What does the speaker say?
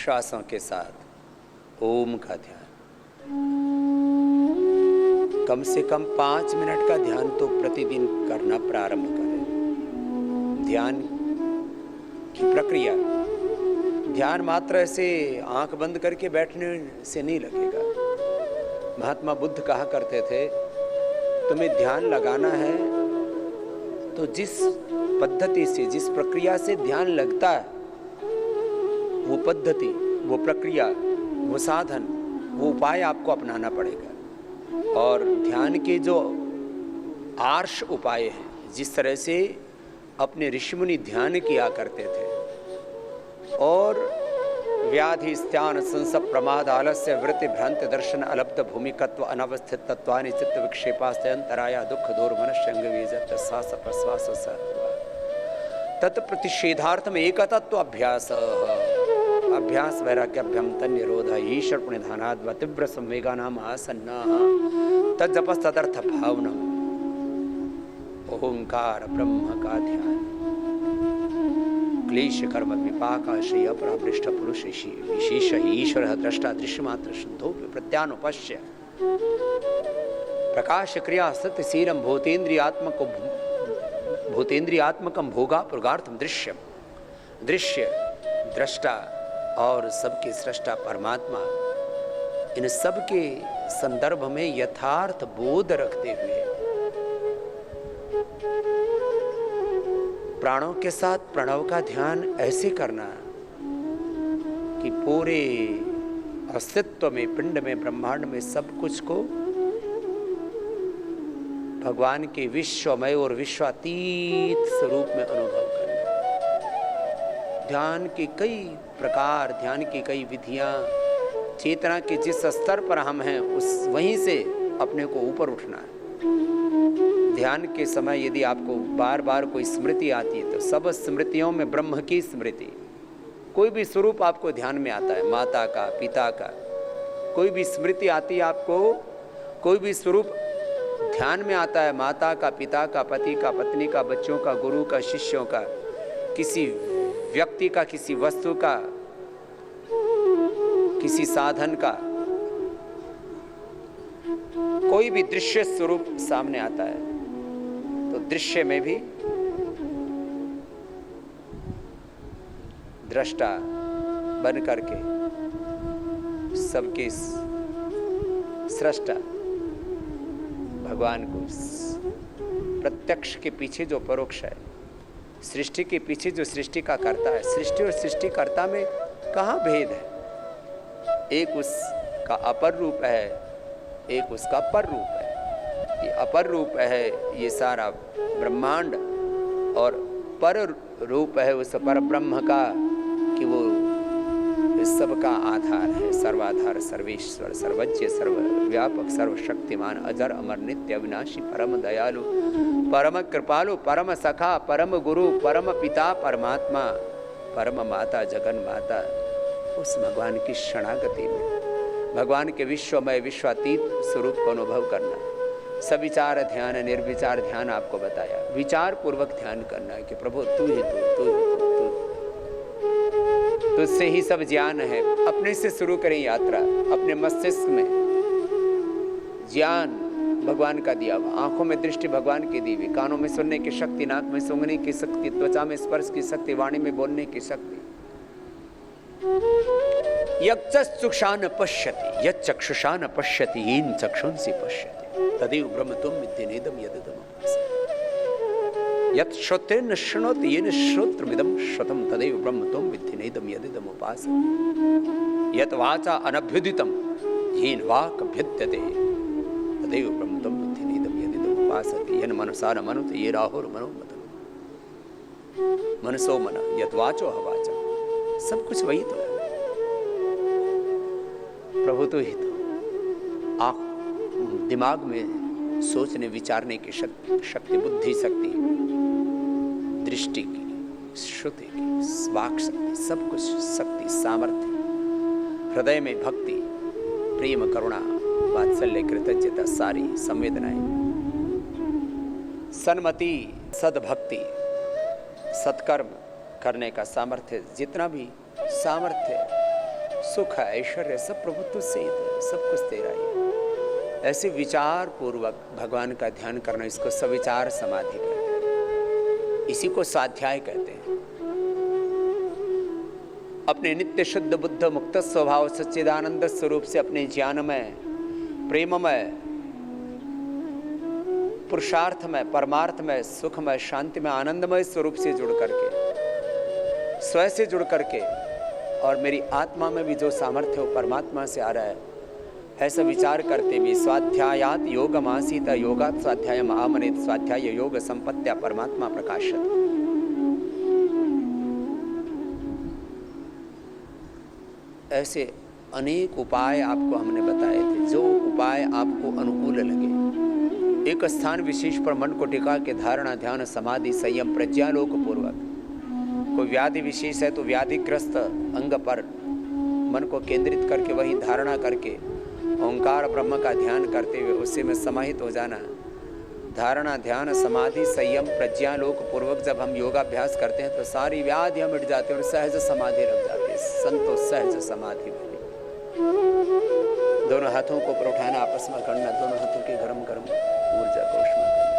श्वासों के साथ ओम का ध्यान। कम से कम 5 मिनट का ध्यान तो प्रतिदिन करना प्रारंभ करें। ध्यान की प्रक्रिया, ध्यान मात्र ऐसे आंख बंद करके बैठने से नहीं लगेगा। महात्मा बुद्ध कहा करते थे, तुम्हें ध्यान लगाना है तो जिस पद्धति से, जिस प्रक्रिया से ध्यान लगता है, वो पद्धति, वो प्रक्रिया, वो साधन, वो उपाय आपको अपनाना पड़ेगा। और ध्यान के जो आर्ष उपाय हैं, जिस तरह से अपने ऋषिमुनि ध्यान किया करते थे, और व्याधि स्थान संसप प्रमाद आलस्य वृत्ति भ्रांति दर्शन अलब्ध भूमिकत्व अनवस्थित तत्वानि चित्त विक्षेपास्तराया दुख दूर मनुष्य अंग वीजत श्वास प्रश्वास तत्प्रतिषेधार्थम एकतत्व अभ्यास अभ्यास वैराग्याभ्यम तन्निरोध ईश्वर पुण्यधानाद् तीव्र संवेगानाम आसन्ना तज्जपस्तदर्थ भावनम। ओंकार ब्रह्म का ध्यान, क्लेश कर्म विपाकाशय अपरामृष्ट पुरुष विशेष ईश्वर द्रष्टा दृश्यमात्र शुद्धो प्रत्यानुपश्य प्रकाश क्रिया सत्य शीरम भूतेन्द्रियात्मकम भोगा पुरुगार्थम दृश्यम। दृश्य, दृष्टा और सबके सृष्टा परमात्मा, इन सब के संदर्भ में यथार्थ बोध रखते हुए प्राणों के साथ प्रणव का ध्यान ऐसे करना कि पूरे अस्तित्व में, पिंड में, ब्रह्मांड में सब कुछ को भगवान के विश्वमय और विश्वातीत स्वरूप में अनुभव करना। ध्यान के कई प्रकार, ध्यान की कई विधियां, चेतना के जिस स्तर पर हम हैं उस वहीं से अपने को ऊपर उठना है। ध्यान के समय यदि आपको बार बार कोई स्मृति आती है तो सब स्मृतियों में ब्रह्म की स्मृति, कोई भी स्वरूप आपको ध्यान में आता है, माता का, पिता का, कोई भी स्मृति आती है आपको, कोई भी स्वरूप ध्यान में आता है, माता का, पिता का, पति का, पत्नी का, बच्चों का, गुरु का, शिष्यों का, किसी व्यक्ति का, किसी वस्तु का, किसी साधन का, कोई भी दृश्य स्वरूप सामने आता है तो दृश्य में भी दृष्टा बन करके सबके सृष्टा भगवान को, प्रत्यक्ष के पीछे जो परोक्ष है, सृष्टि के पीछे जो सृष्टि का कर्ता है, सृष्टि और सृष्टिकर्ता में कहाँ भेद है? एक उसका अपर रूप है, एक उसका पर रूप है। ये अपर रूप है ये सारा ब्रह्मांड, और पर रूप है उस पर ब्रह्म का कि वो सबका आधार है, सर्वाधार, सर्वेश्वर, सर्वज्ञ, सर्वव्यापक, सर्वशक्तिमान, अजर अमर, नित्य अविनाशी, परम दयालु, परम कृपालु, परम सखा, परम गुरु, परम पिता, परमात्मा, परम माता, जगन माता। उस भगवान की शरणागति में भगवान के विश्वमय विश्वातीत स्वरूप को अनुभव करना। सविचार ध्यान, निर्विचार ध्यान आपको बताया। विचार पूर्वक ध्यान करना है कि प्रभु तू ही तू, तुझसे ही सब ज्ञान है। अपने से शुरू करें यात्रा, अपने मस्तिष्क में ज्ञान भगवान का दिया हुआ, आंखों में दृष्टि भगवान की दी हुई, कानों में सुनने की शक्ति, नाक में सूंघने की शक्ति, त्वचा में स्पर्श की शक्ति, वाणी में बोलने की शक्ति। यच्चक्षुषा न पश्यति, यच्चक्षुषा न पश्यति, येन चक्षुंसि पश्यति, तदेव ब्रह्म त्वं विद्धि नेदं यदिदम् उपासते। यत् श्रोत्रेण शृणोति, येन श्रोत्रमिदं श्रुतं, तदेव ब्रह्म त्वं विद्धि नेदं यदिदम् उपासते। यत् वाचा अनभ्युदितं, येन वाक् अभ्युद्यते, तदेव ब्रह्म त्वं विद्धि नेदं यदिदम् उपासते। येन मनसा न मनुते, येन राहुर्मनो मदम्। मनसो मन, यत् वाचो हवाचा, सब कुछ वही तो है। प्रभु तो ही तो। आँख, दिमाग में सोचने विचारने की शक्ति, बुद्धि शक्ति, दृष्टि की, श्रुति की, वाक् शक्ति, सब कुछ शक्ति, सामर्थ्य, हृदय में भक्ति, प्रेम, करुणा, वात्सल्य, कृतज्ञता, सारी संवेदनाएं, सन्मति, सद्भक्ति, सत्कर्म करने का सामर्थ्य, जितना भी सामर्थ्य सुख है, ऐश्वर्य सब प्रभु तुझसे ही है, सब कुछ तेरा ही है। ऐसे विचार पूर्वक भगवान का ध्यान करना, इसको सविचार समाधि कहते हैं, इसी को स्वाध्याय कहते हैं। अपने नित्य शुद्ध बुद्ध मुक्त स्वभाव सच्चिदानंद स्वरूप से अपने ज्ञानमय, प्रेममय, पुरुषार्थमय, परमार्थमय, सुखमय, शांतिमय, आनंदमय स्वरूप से जुड़ करके, स्वयं से जुड़ करके, और मेरी आत्मा में भी जो सामर्थ्य वो परमात्मा से आ रहा है, ऐसा विचार करते भी स्वाध्यायात योगमासीत योगात स्वाध्यायम आमनेत स्वाध्याय योग संपत्त्या परमात्मा प्रकाशत। ऐसे अनेक उपाय आपको हमने बताए थे, जो उपाय आपको अनुकूल लगे। एक स्थान विशेष पर मन को टिका के धारणा, ध्यान, समाधि, संयम, प्रज्ञालोक पूर्वक, कोई व्याधि विशेष है तो व्याधिग्रस्त अंग पर मन को केंद्रित करके वही धारणा करके ओंकार ब्रह्म का ध्यान करते हुए उसी में समाहित हो जाना। धारणा, ध्यान, समाधि, संयम, प्रज्ञालोक पूर्वक जब हम योगाभ्यास करते हैं तो सारी व्याधियां मिट जाती है और सहज समाधि लग जाती है। संतोष सहज समाधि वाली। दोनों हाथों को ऊपर उठाना, आपस में करना, दोनों हाथों की गरम गरम ऊर्जा को उष्मा करना।